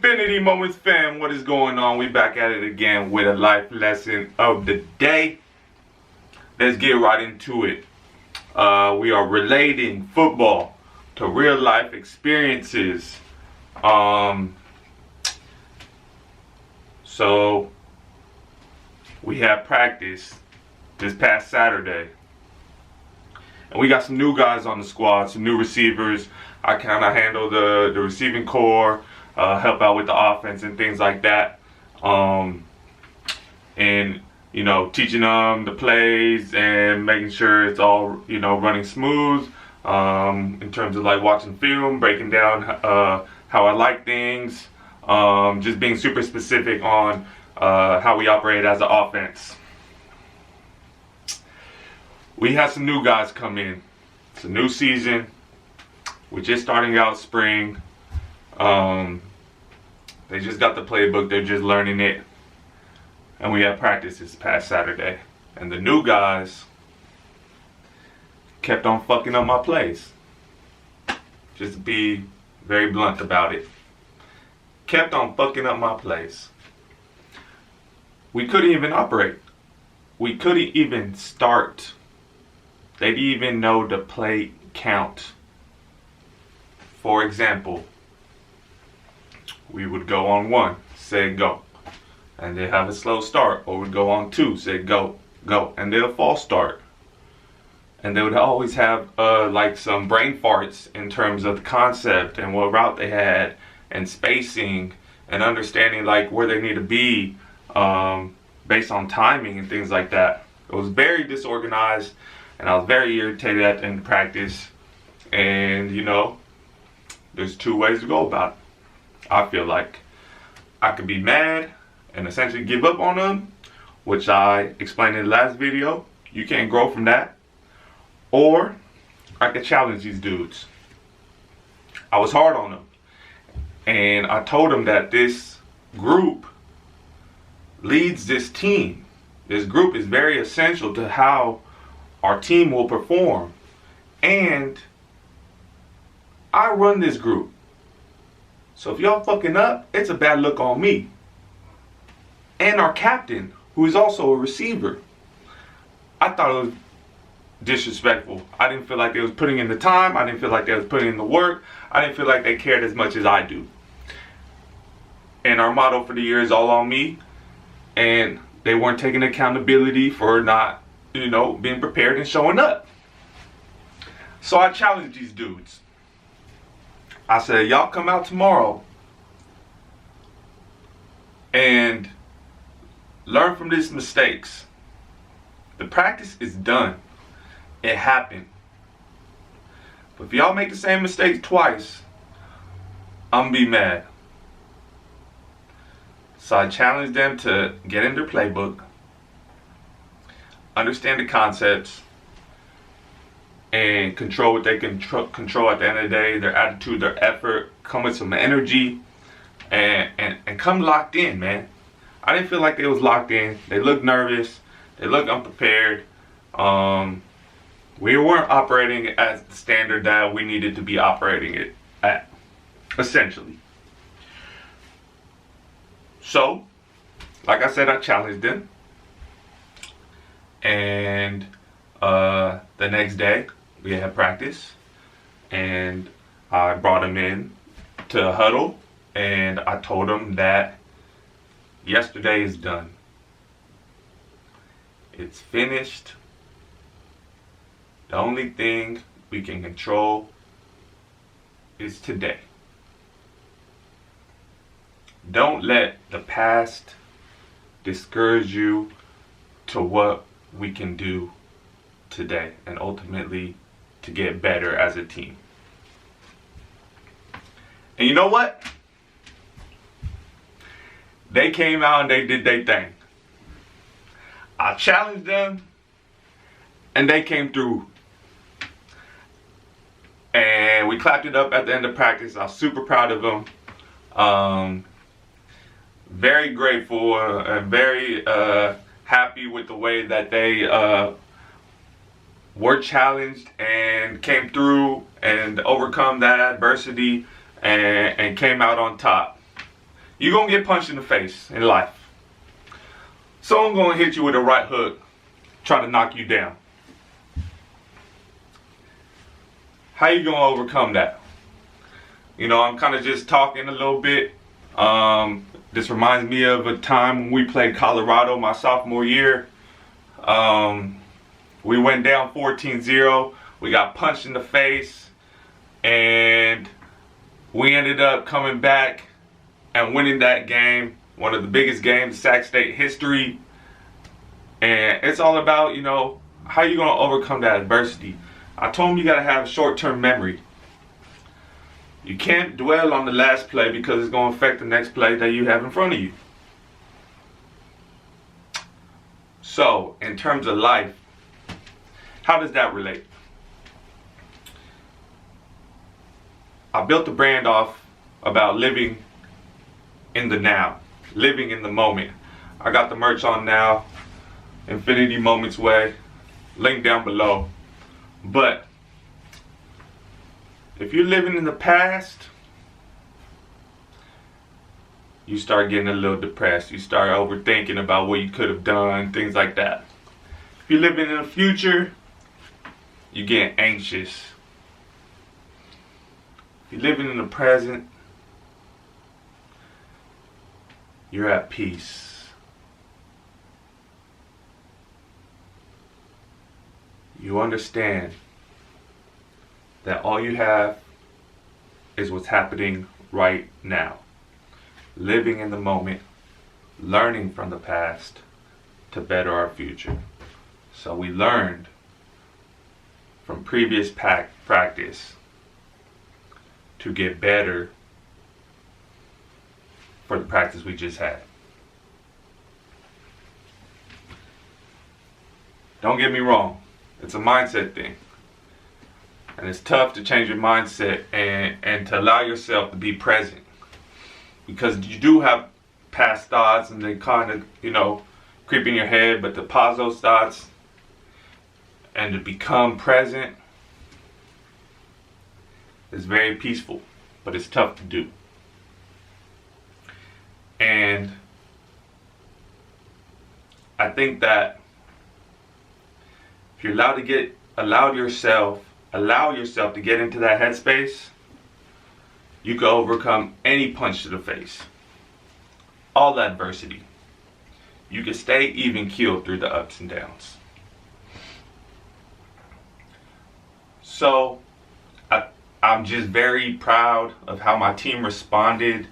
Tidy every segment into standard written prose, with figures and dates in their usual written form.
Infinity Moments fam, what is going on? We back at it again with a life lesson of the day. Let's get right into it. We are relating football to real life experiences. So we had practice this past Saturday. And we got some new guys on the squad, some new receivers. I kind of handle the receiving core, help out with the offense and things like that. And, you know, teaching them the plays and making sure it's all, you know, running smooth. In terms of like watching film, breaking down how I like things. Just being super specific on how we operate as an offense. We had some new guys come in. It's a new season. We're just starting out spring. They just got the playbook. They're just learning it. And we had practice this past Saturday. And the new guys kept on fucking up my plays. Just to be very blunt about it. Kept on fucking up my plays. We couldn't even operate. We couldn't even start. They didn't even know the play count. For example, we would go on 1, say go, and they have a slow start, or we'd go on 2, say go, and then a false start. And they would always have like some brain farts in terms of the concept and what route they had, and spacing, and understanding like where they need to be based on timing and things like that. It was very disorganized. And I was very irritated at the end of practice. And, you know, there's 2 ways to go about it. I feel like I could be mad and essentially give up on them, which I explained in the last video. You can't grow from that. Or I could challenge these dudes. I was hard on them. And I told them that this group leads this team. This group is very essential to how our team will perform. And I run this group. So if y'all fucking up, it's a bad look on me. And our captain, who is also a receiver. I thought it was disrespectful. I didn't feel like they was putting in the time. I didn't feel like they was putting in the work. I didn't feel like they cared as much as I do. And our motto for the year is all on me. And they weren't taking accountability for not, you know, being prepared and showing up. So I challenged these dudes. I said, y'all come out tomorrow and learn from these mistakes. The practice is done. It happened. But if y'all make the same mistake twice, I'm gonna be mad. So I challenged them to get in their playbook, understand the concepts, and control what they can control at the end of the day, their attitude, their effort, come with some energy, and come locked in, man. I didn't feel like they was locked in. They looked nervous. They looked unprepared. We weren't operating at the standard that we needed to be operating it at, essentially. So, like I said, I challenged them. And the next day we had practice, and I brought them in to a huddle, and I told them that yesterday is done. It's finished. The only thing we can control is today. Don't let the past discourage you to what we can do today, and ultimately to get better as a team. And you know what? They came out and they did their thing. I challenged them and they came through. And we clapped it up at the end of practice. I was super proud of them. Very grateful and very happy with the way that they were challenged and came through and overcome that adversity and came out on top. You're going to get punched in the face in life. Someone going to hit you with a right hook, try to knock you down. How you going to overcome that? I'm kind of just talking a little bit. This reminds me of a time when we played Colorado my sophomore year. We went down 14-0. We got punched in the face. And we ended up coming back and winning that game. One of the biggest games in Sac State history. And it's all about, how you going to overcome that adversity. I told him you got to have short-term memory. You can't dwell on the last play because it's going to affect the next play that you have in front of you. So, in terms of life, how does that relate? I built the brand off about living in the now, living in the moment. I got the merch on now, Infinity Moments Way, link down below. But if you're living in the past, you start getting a little depressed. You start overthinking about what you could have done, things like that. If you're living in the future, you get anxious. If you're living in the present, you're at peace. You understand that all you have is what's happening right now. Living in the moment, learning from the past to better our future. So we learned from previous practice to get better for the practice we just had. Don't get me wrong, it's a mindset thing. And it's tough to change your mindset and to allow yourself to be present. Because you do have past thoughts and they kind of, creep in your head, but to pause those thoughts and to become present is very peaceful, but it's tough to do. And I think that if you're allow yourself to get into that headspace, you can overcome any punch to the face, all adversity. You can stay even keeled through the ups and downs. So I'm just very proud of how my team responded,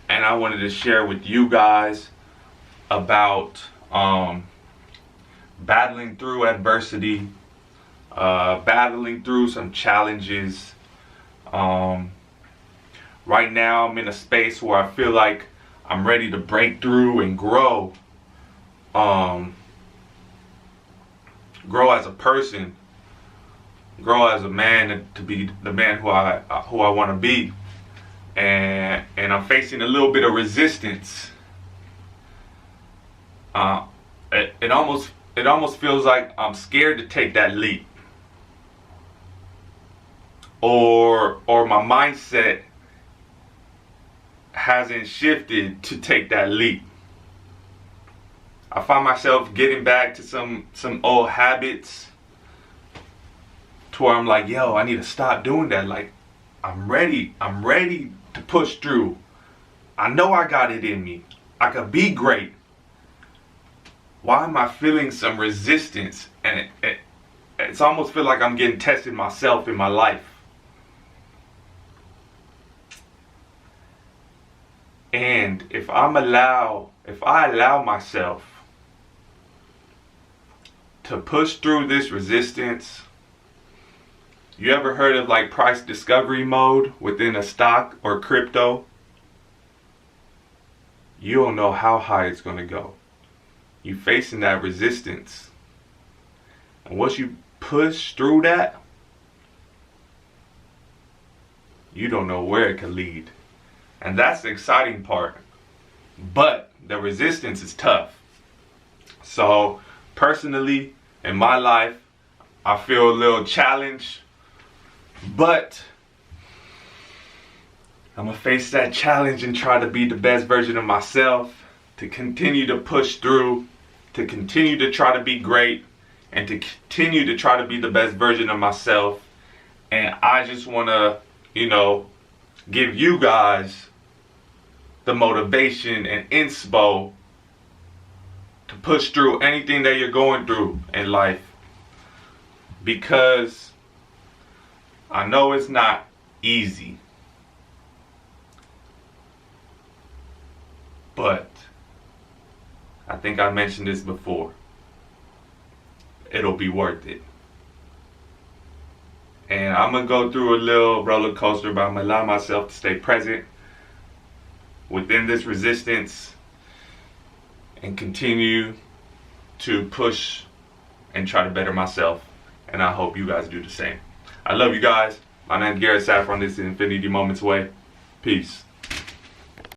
and I wanted to share with you guys about battling through adversity, battling through some challenges. Right now I'm in a space where I feel like I'm ready to break through and grow. Grow as a person, grow as a man to be the man who I want to be. And I'm facing a little bit of resistance. It almost feels like I'm scared to take that leap. Or my mindset hasn't shifted to take that leap. I find myself getting back to some old habits to where I'm like, yo, I need to stop doing that. Like, I'm ready to push through. I know I got it in me. I could be great. Why am I feeling some resistance? And it's almost feel like I'm getting tested myself in my life. And if I allow myself to push through this resistance, you ever heard of like price discovery mode within a stock or crypto? You don't know how high it's going to go. You facing that resistance. And once you push through that, you don't know where it could lead. And that's the exciting part. But the resistance is tough. So personally, in my life, I feel a little challenged. But I'm gonna face that challenge and try to be the best version of myself, to continue to push through, to continue to try to be great, and to continue to try to be the best version of myself. And I just wanna, give you guys the motivation and inspo to push through anything that you're going through in life. Because I know it's not easy. But I think I mentioned this before. It'll be worth it. And I'm going to go through a little roller coaster, but I'm going to allow myself to stay present within this resistance and continue to push and try to better myself. And I hope you guys do the same. I love you guys. My name is Garrett Saffron. This is Infinity Moments Way. Peace.